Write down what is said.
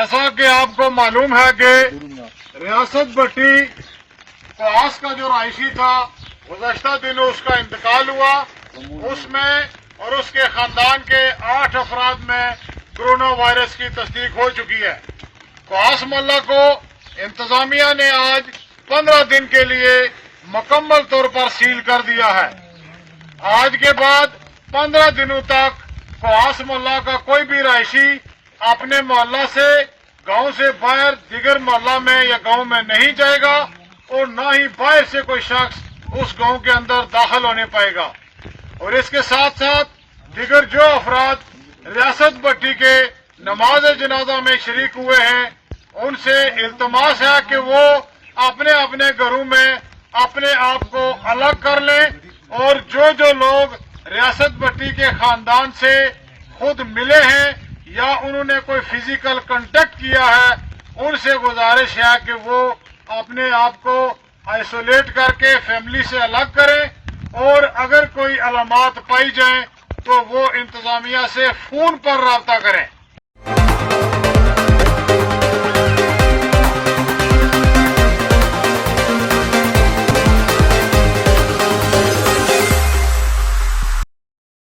जैसा कि आपको मालूम है कि रियासत भट्टी क्वास का जो रहायशी था गुज़श्ता दिनों उसका इंतकाल हुआ। उसमें और उसके खानदान के 8 अफराद में कोरोना वायरस की तस्दीक हो चुकी है। क्वास मोहल्ला को इंतजामिया ने आज 15 दिन के लिए मुकम्मल तौर पर सील कर दिया है। आज के बाद 15 दिनों तक क्वास मोहल्ला का कोई भी रहायशी अपने मोहल्ला से गांव से बाहर दिगर मोहल्ला में या गांव में नहीं जाएगा और न ही बाहर से कोई शख्स उस गांव के अंदर दाखिल होने पाएगा। और इसके साथ साथ दिगर जो अफराद रियासत भट्टी के नमाज जनाजा में शरीक हुए हैं उनसे इल्तमास है कि वो अपने अपने घरों में अपने आप को अलग कर लें और जो लोग रियासत भट्टी के खानदान से खुद मिले हैं या उन्होंने कोई फिजिकल कांटेक्ट किया है उनसे गुजारिश है कि वो अपने आप को आइसोलेट करके फैमिली से अलग करें और अगर कोई अलामात पाई जाए तो वो इंतजामिया से फोन पर राब्ता करें।